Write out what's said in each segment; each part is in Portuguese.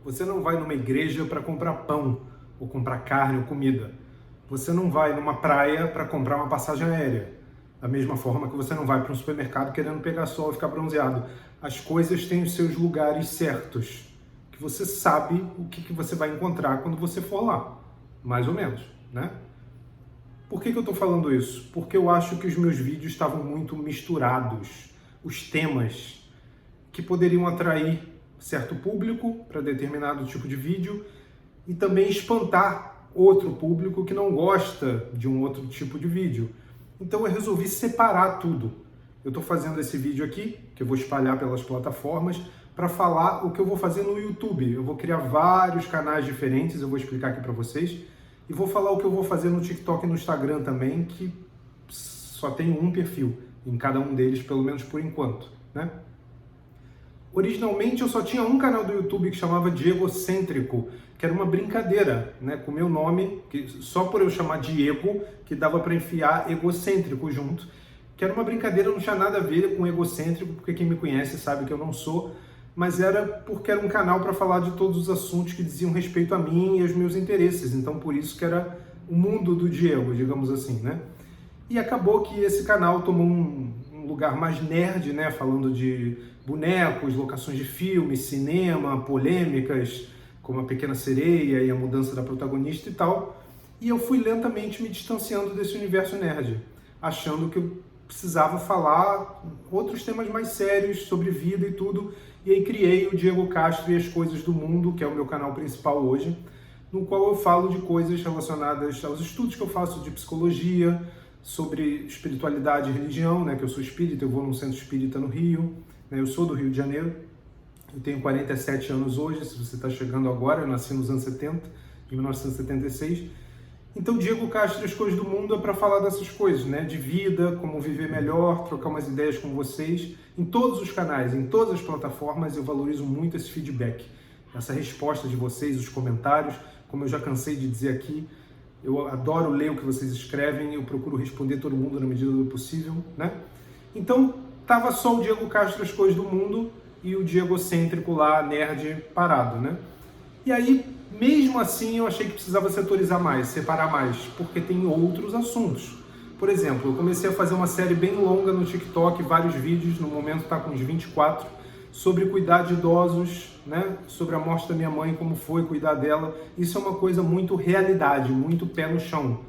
Você não vai numa igreja para comprar pão, ou comprar carne ou comida. Você não vai numa praia para comprar uma passagem aérea. Da mesma forma que você não vai para um supermercado querendo pegar sol e ficar bronzeado. As coisas têm os seus lugares certos, que você sabe o que você vai encontrar quando você for lá. Mais ou menos, né? Por que eu estou falando isso? Porque eu acho que os meus vídeos estavam muito misturados. Os temas que poderiam atrair certo público para determinado tipo de vídeo e também espantar outro público que não gosta de um outro tipo de vídeo. Então eu resolvi separar tudo. Eu estou fazendo esse vídeo aqui, que eu vou espalhar pelas plataformas, para falar o que eu vou fazer no YouTube. Eu vou criar vários canais diferentes, eu vou explicar aqui para vocês. E vou falar o que eu vou fazer no TikTok e no Instagram também, que só tenho um perfil em cada um deles, pelo menos por enquanto, né? Originalmente eu só tinha um canal do YouTube que chamava Diegocêntrico, que era uma brincadeira, né, com o meu nome, que só por eu chamar Diego, que dava para enfiar egocêntrico junto, que era uma brincadeira, não tinha nada a ver com egocêntrico, porque quem me conhece sabe que eu não sou, mas era porque era um canal para falar de todos os assuntos que diziam respeito a mim e aos meus interesses, então por isso que era o mundo do Diego, digamos assim, né? E acabou que esse canal tomou um lugar mais nerd, né, falando de bonecos, locações de filmes, cinema, polêmicas, como A Pequena Sereia e a mudança da protagonista e tal. E eu fui lentamente me distanciando desse universo nerd, achando que eu precisava falar outros temas mais sérios sobre vida e tudo. E aí criei o Diego Castro e as Coisas do Mundo, que é o meu canal principal hoje, no qual eu falo de coisas relacionadas aos estudos que eu faço de psicologia, sobre espiritualidade e religião, né, que eu sou espírita, eu vou num centro espírita no Rio, né, eu sou do Rio de Janeiro, eu tenho 47 anos hoje, se você está chegando agora, eu nasci nos anos 70, em 1976. Então, Diego Castro e as Coisas do Mundo é para falar dessas coisas, né, de vida, como viver melhor, trocar umas ideias com vocês, em todos os canais, em todas as plataformas. Eu valorizo muito esse feedback, essa resposta de vocês, os comentários, como eu já cansei de dizer aqui. Eu adoro ler o que vocês escrevem, eu procuro responder todo mundo na medida do possível, né? Então, tava só o Diego Castro, as Coisas do Mundo, e o Diegocêntrico lá, nerd, parado, né? E aí, mesmo assim, eu achei que precisava setorizar mais, separar mais, porque tem outros assuntos. Por exemplo, eu comecei a fazer uma série bem longa no TikTok, vários vídeos, no momento tá com uns 24, sobre cuidar de idosos, né? Sobre a morte da minha mãe, como foi cuidar dela. Isso é uma coisa muito realidade, muito pé no chão,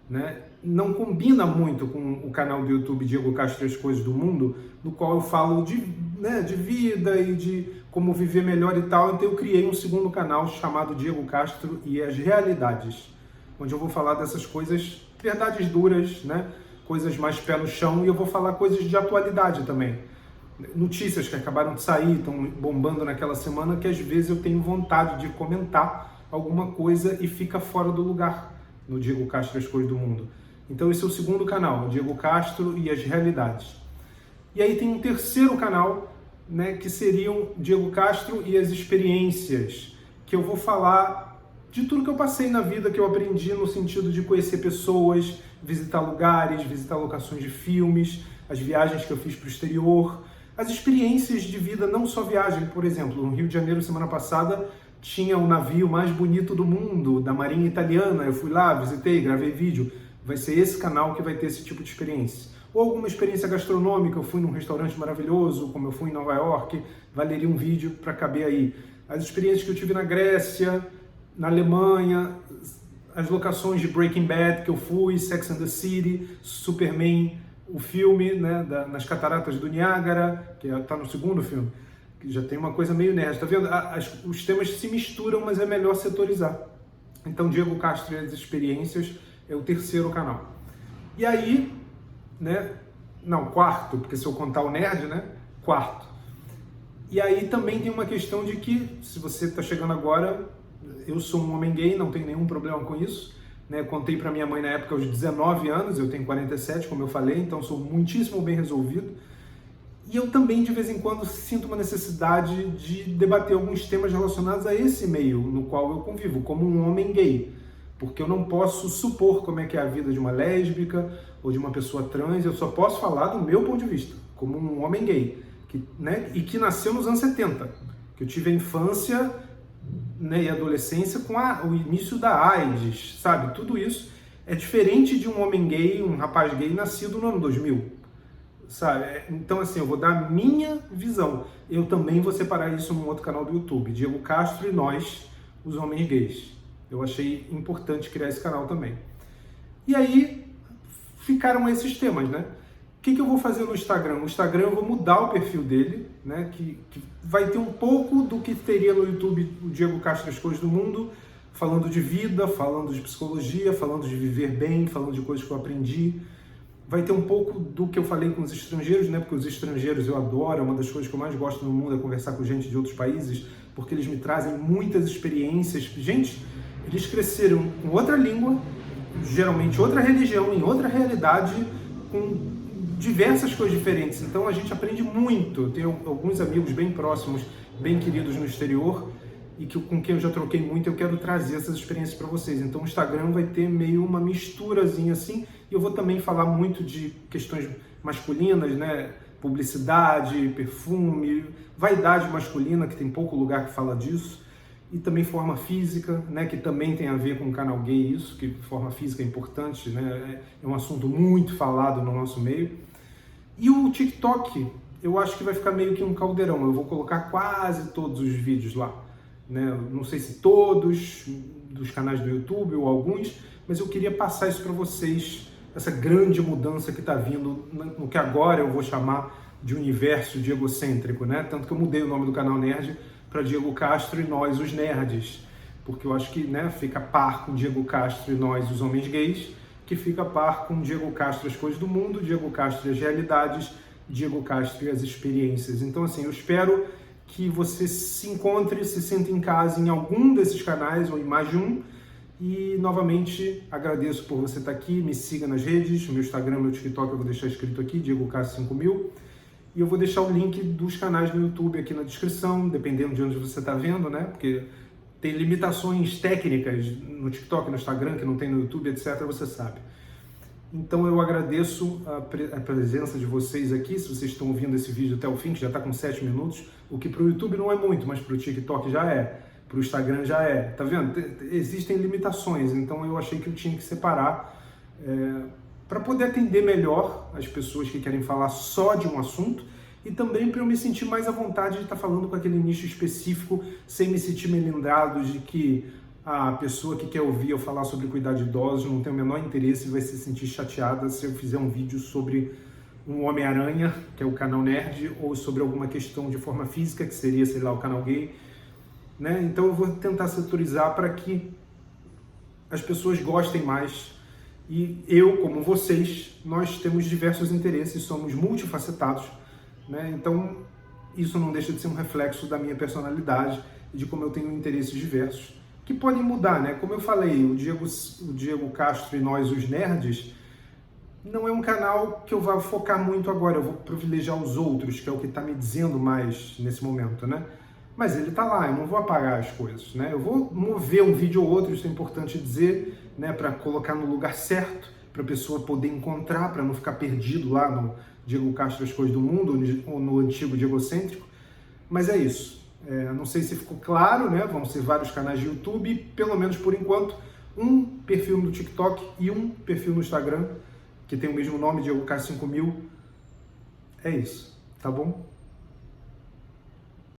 né? Não combina muito com o canal do YouTube Diego Castro e as Coisas do Mundo, no qual eu falo de, né, de vida e de como viver melhor e tal. Então eu criei um segundo canal chamado Diego Castro e as Realidades, onde eu vou falar dessas coisas, verdades duras, né? Coisas mais pé no chão, e eu vou falar coisas de atualidade também. Notícias que acabaram de sair, estão bombando naquela semana, que às vezes eu tenho vontade de comentar alguma coisa e fica fora do lugar no Diego Castro e as Coisas do Mundo. Então esse é o segundo canal, Diego Castro e as Realidades. E aí tem um terceiro canal, né, que seriam Diego Castro e as Experiências, que eu vou falar de tudo que eu passei na vida, que eu aprendi no sentido de conhecer pessoas, visitar lugares, visitar locações de filmes, as viagens que eu fiz para o exterior, as experiências de vida, não só viagem. Por exemplo, no Rio de Janeiro, semana passada, tinha o navio mais bonito do mundo, da Marinha Italiana. Eu fui lá, visitei, gravei vídeo. Vai ser esse canal que vai ter esse tipo de experiência. Ou alguma experiência gastronômica, eu fui num restaurante maravilhoso, como eu fui em Nova York, valeria um vídeo para caber aí. As experiências que eu tive na Grécia, na Alemanha, as locações de Breaking Bad que eu fui, Sex and the City, Superman, o filme, né, nas Cataratas do Niágara, que está no segundo filme, que já tem uma coisa meio nerd, tá vendo? Os temas se misturam, mas é melhor setorizar. Então, Diego Castro e as Experiências é o terceiro canal. E aí, né, não, quarto, porque se eu contar o nerd, né, quarto. E aí também tem uma questão de que, se você está chegando agora, eu sou um homem gay, não tenho nenhum problema com isso, né? Contei para minha mãe na época aos 19 anos, eu tenho 47, como eu falei, então sou muitíssimo bem resolvido. E eu também, de vez em quando, sinto uma necessidade de debater alguns temas relacionados a esse meio no qual eu convivo, como um homem gay. Porque eu não posso supor como é que é a vida de uma lésbica ou de uma pessoa trans, eu só posso falar do meu ponto de vista, como um homem gay, que, né, e que nasceu nos anos 70, que eu tive a infância né, e adolescência com o início da AIDS, sabe? Tudo isso é diferente de um homem gay, um rapaz gay nascido no ano 2000, sabe? Então, assim, eu vou dar a minha visão. Eu também vou separar isso num outro canal do YouTube, Diego Castro e Nós, os Homens Gays. Eu achei importante criar esse canal também. E aí, ficaram esses temas, né? O que eu vou fazer no Instagram? No Instagram eu vou mudar o perfil dele, né? Que vai ter um pouco do que teria no YouTube o Diego Castro As Coisas do Mundo, falando de vida, falando de psicologia, falando de viver bem, falando de coisas que eu aprendi. Vai ter um pouco do que eu falei com os estrangeiros, né? Porque os estrangeiros eu adoro, é uma das coisas que eu mais gosto no mundo é conversar com gente de outros países, porque eles me trazem muitas experiências. Gente, eles cresceram com outra língua, geralmente outra religião, em outra realidade, com diversas coisas diferentes. Então a gente aprende muito. Eu tenho alguns amigos bem próximos, bem queridos no exterior, e com quem eu já troquei muito, eu quero trazer essas experiências para vocês. Então o Instagram vai ter meio uma misturazinha assim, e eu vou também falar muito de questões masculinas, né? Publicidade, perfume, vaidade masculina, que tem pouco lugar que fala disso, e também forma física, né? Que também tem a ver com o canal gay, isso, que forma física é importante, né? É um assunto muito falado no nosso meio. E o TikTok, eu acho que vai ficar meio que um caldeirão, eu vou colocar quase todos os vídeos lá. Né? Não sei se todos dos canais do YouTube ou alguns, mas eu queria passar isso para vocês, essa grande mudança que está vindo no que agora eu vou chamar de universo de egocêntrico, né? Tanto que eu mudei o nome do canal Nerd para Diego Castro e Nós, os Nerds, porque eu acho que, né, fica a par com Diego Castro e Nós, os Homens Gays, que fica a par com Diego Castro As Coisas do Mundo, Diego Castro e as Realidades, Diego Castro e as Experiências. Então, assim, eu espero que você se encontre, se sinta em casa em algum desses canais ou em mais de um. E, novamente, agradeço por você estar aqui. Me siga nas redes, meu Instagram, meu TikTok eu vou deixar escrito aqui, Diego Castro 5000. E eu vou deixar o link dos canais no YouTube aqui na descrição, dependendo de onde você está vendo, né? Porque tem limitações técnicas no TikTok, no Instagram, que não tem no YouTube, etc. Você sabe. Então eu agradeço a presença de vocês aqui, se vocês estão ouvindo esse vídeo até o fim, que já está com 7 minutos, o que para o YouTube não é muito, mas para o TikTok já é, para o Instagram já é. Tá vendo? Existem limitações, então eu achei que eu tinha que separar para poder atender melhor as pessoas que querem falar só de um assunto, e também para eu me sentir mais à vontade de estar falando com aquele nicho específico, sem me sentir melindrado de que a pessoa que quer ouvir eu falar sobre cuidar de idosos não tem o menor interesse e vai se sentir chateada se eu fizer um vídeo sobre um Homem-Aranha, que é o canal Nerd, ou sobre alguma questão de forma física, que seria, sei lá, o canal gay. Né? Então eu vou tentar setorizar para que as pessoas gostem mais. E eu, como vocês, nós temos diversos interesses, somos multifacetados. Né? Então, isso não deixa de ser um reflexo da minha personalidade e de como eu tenho interesses diversos, que podem mudar, né? Como eu falei, o Diego Castro e Nós, os Nerds, não é um canal que eu vá focar muito agora, eu vou privilegiar os outros, que é o que está me dizendo mais nesse momento, né? Mas ele está lá, eu não vou apagar as coisas, né? Eu vou mover um vídeo ou outro, isso é importante dizer, né? Para colocar no lugar certo, para a pessoa poder encontrar, para não ficar perdido lá no Diego Castro As Coisas do Mundo, ou no antigo Diego Egocêntrico. Mas é isso. Não sei se ficou claro, né? Vão ser vários canais de YouTube, pelo menos por enquanto, um perfil no TikTok e um perfil no Instagram, que tem o mesmo nome, Diego Castro 5000. É isso, tá bom?